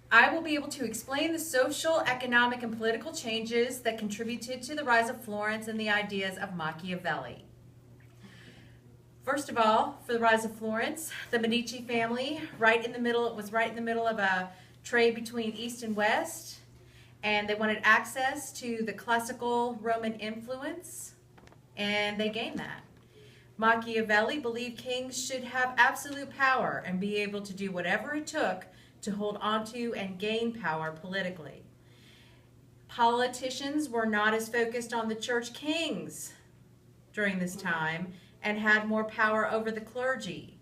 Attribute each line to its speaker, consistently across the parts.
Speaker 1: I will be able to explain the social, economic, and political changes that contributed to the rise of Florence and the ideas of Machiavelli. First of all, for the rise of Florence, the Medici family, it was right in the middle of a trade between East and West, and they wanted access to the classical Roman influence, and they gained that. Machiavelli believed kings should have absolute power and be able to do whatever it took to hold onto and gain power politically. Politicians were not as focused on the church kings during this time and had more power over the clergy.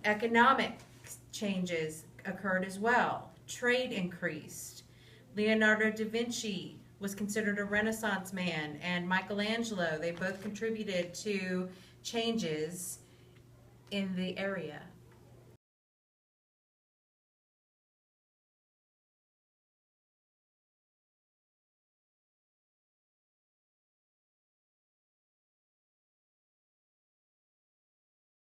Speaker 1: Economic changes occurred as well. Trade increased. Leonardo da Vinci was considered a Renaissance man, and Michelangelo, they both contributed to changes in the area.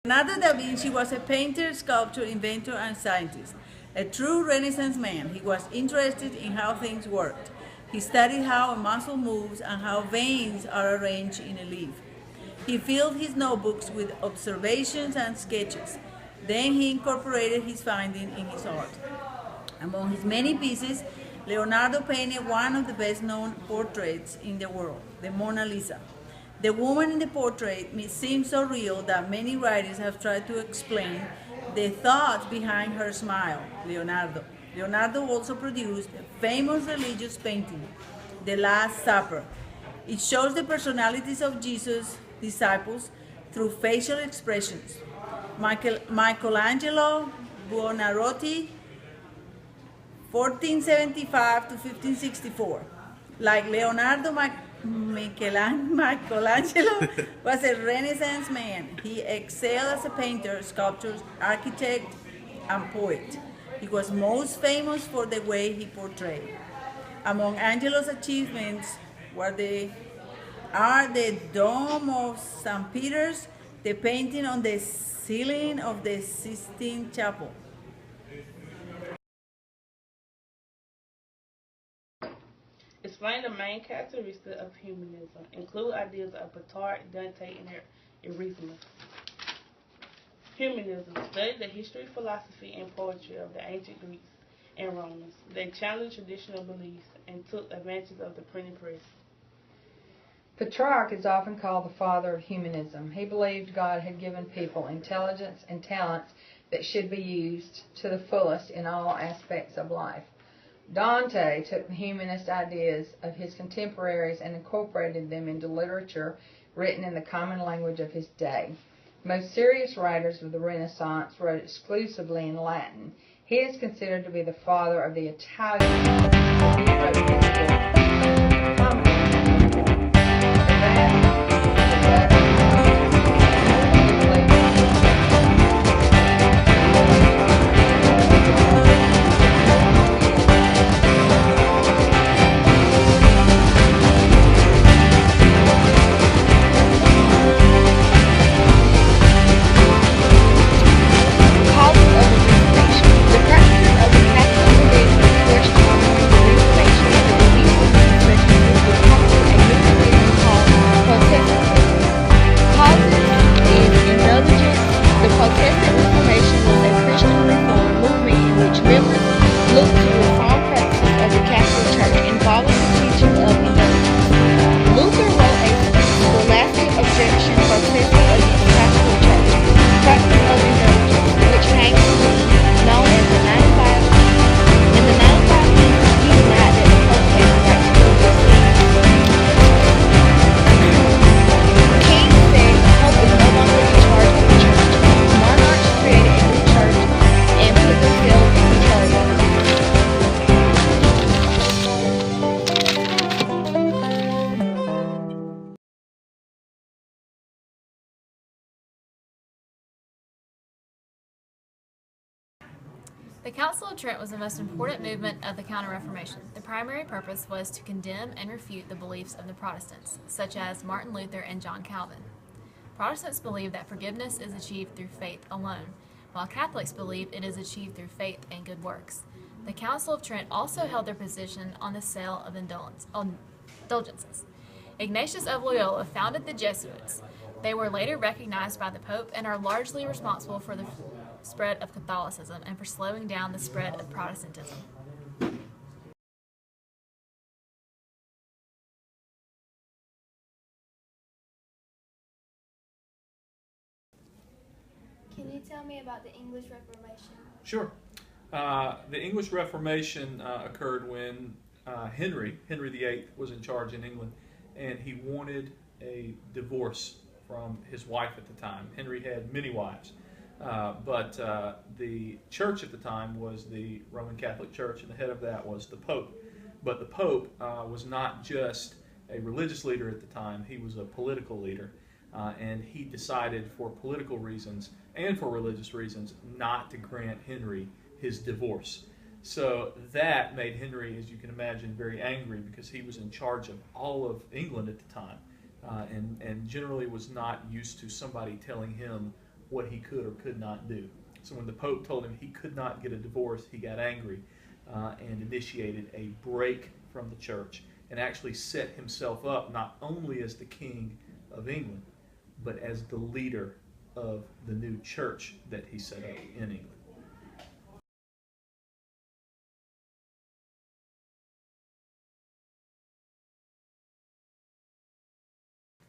Speaker 2: Leonardo da Vinci was a painter, sculptor, inventor, and scientist. A true Renaissance man, he was interested in how things worked. He studied how a muscle moves and how veins are arranged in a leaf. He filled his notebooks with observations and sketches. Then he incorporated his findings in his art. Among his many pieces, Leonardo painted one of the best-known portraits in the world, the Mona Lisa. The woman in the portrait seems so real that many writers have tried to explain the thoughts behind her smile, Leonardo. Leonardo also produced a famous religious painting, The Last Supper. It shows the personalities of Jesus' disciples through facial expressions. Michelangelo Buonarroti, 1475 to 1564. Like Leonardo, Michelangelo was a Renaissance man. He excelled as a painter, sculptor, architect, and poet. He was most famous for the way he portrayed. Among Angelo's achievements are the Dome of St. Peter's, the painting on the ceiling of the Sistine Chapel.
Speaker 3: Explain the main characteristics of humanism. Include ideas of Petrarch, Dante, and Erasmus. Humanism studied the history, philosophy, and poetry of the ancient Greeks and Romans. They challenged traditional beliefs and took advantage of the printing press.
Speaker 4: Petrarch is often called the father of humanism. He believed God had given people intelligence and talents that should be used to the fullest in all aspects of life. Dante took the humanist ideas of his contemporaries and incorporated them into literature written in the common language of his day. Most serious writers of the Renaissance wrote exclusively in Latin. He is considered to be the father of the Italian Renaissance. He wrote his book, Comedy.
Speaker 5: The Council of Trent was the most important movement of the Counter-Reformation. The primary purpose was to condemn and refute the beliefs of the Protestants, such as Martin Luther and John Calvin. Protestants believed that forgiveness is achieved through faith alone, while Catholics believe it is achieved through faith and good works. The Council of Trent also held their position on the sale of indulgences. Ignatius of Loyola founded the Jesuits. They were later recognized by the Pope and are largely responsible for the spread of Catholicism and for slowing down the spread of Protestantism.
Speaker 6: Can you tell me about the English Reformation?
Speaker 7: Sure. The English Reformation occurred when Henry VIII was in charge in England, and he wanted a divorce from his wife at the time. Henry had many wives, but the church at the time was the Roman Catholic Church, and the head of that was the Pope. But the Pope was not just a religious leader at the time, he was a political leader. And he decided for political reasons and for religious reasons not to grant Henry his divorce. So that made Henry, as you can imagine, very angry because he was in charge of all of England at the time and generally was not used to somebody telling him what he could or could not do. So when the Pope told him he could not get a divorce, he got angry and initiated a break from the church and actually set himself up not only as the King of England, but as the leader of the new church that he set up in England.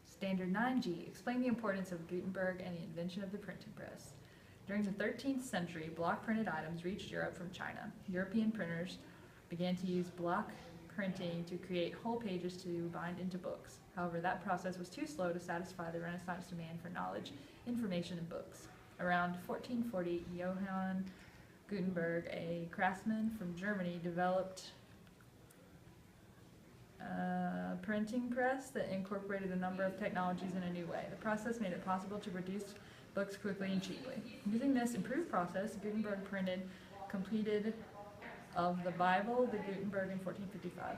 Speaker 8: Standard 9G, explain the importance of Gutenberg and the invention of the printing press. During the 13th century, block printed items reached Europe from China. European printers began to use block printing to create whole pages to bind into books. However, that process was too slow to satisfy the Renaissance demand for knowledge, information, and books. Around 1440, Johann Gutenberg, a craftsman from Germany, developed a printing press that incorporated a number of technologies in a new way. The process made it possible to produce books quickly and cheaply. Using this improved process, Gutenberg completed of the Bible, the Gutenberg, in 1455.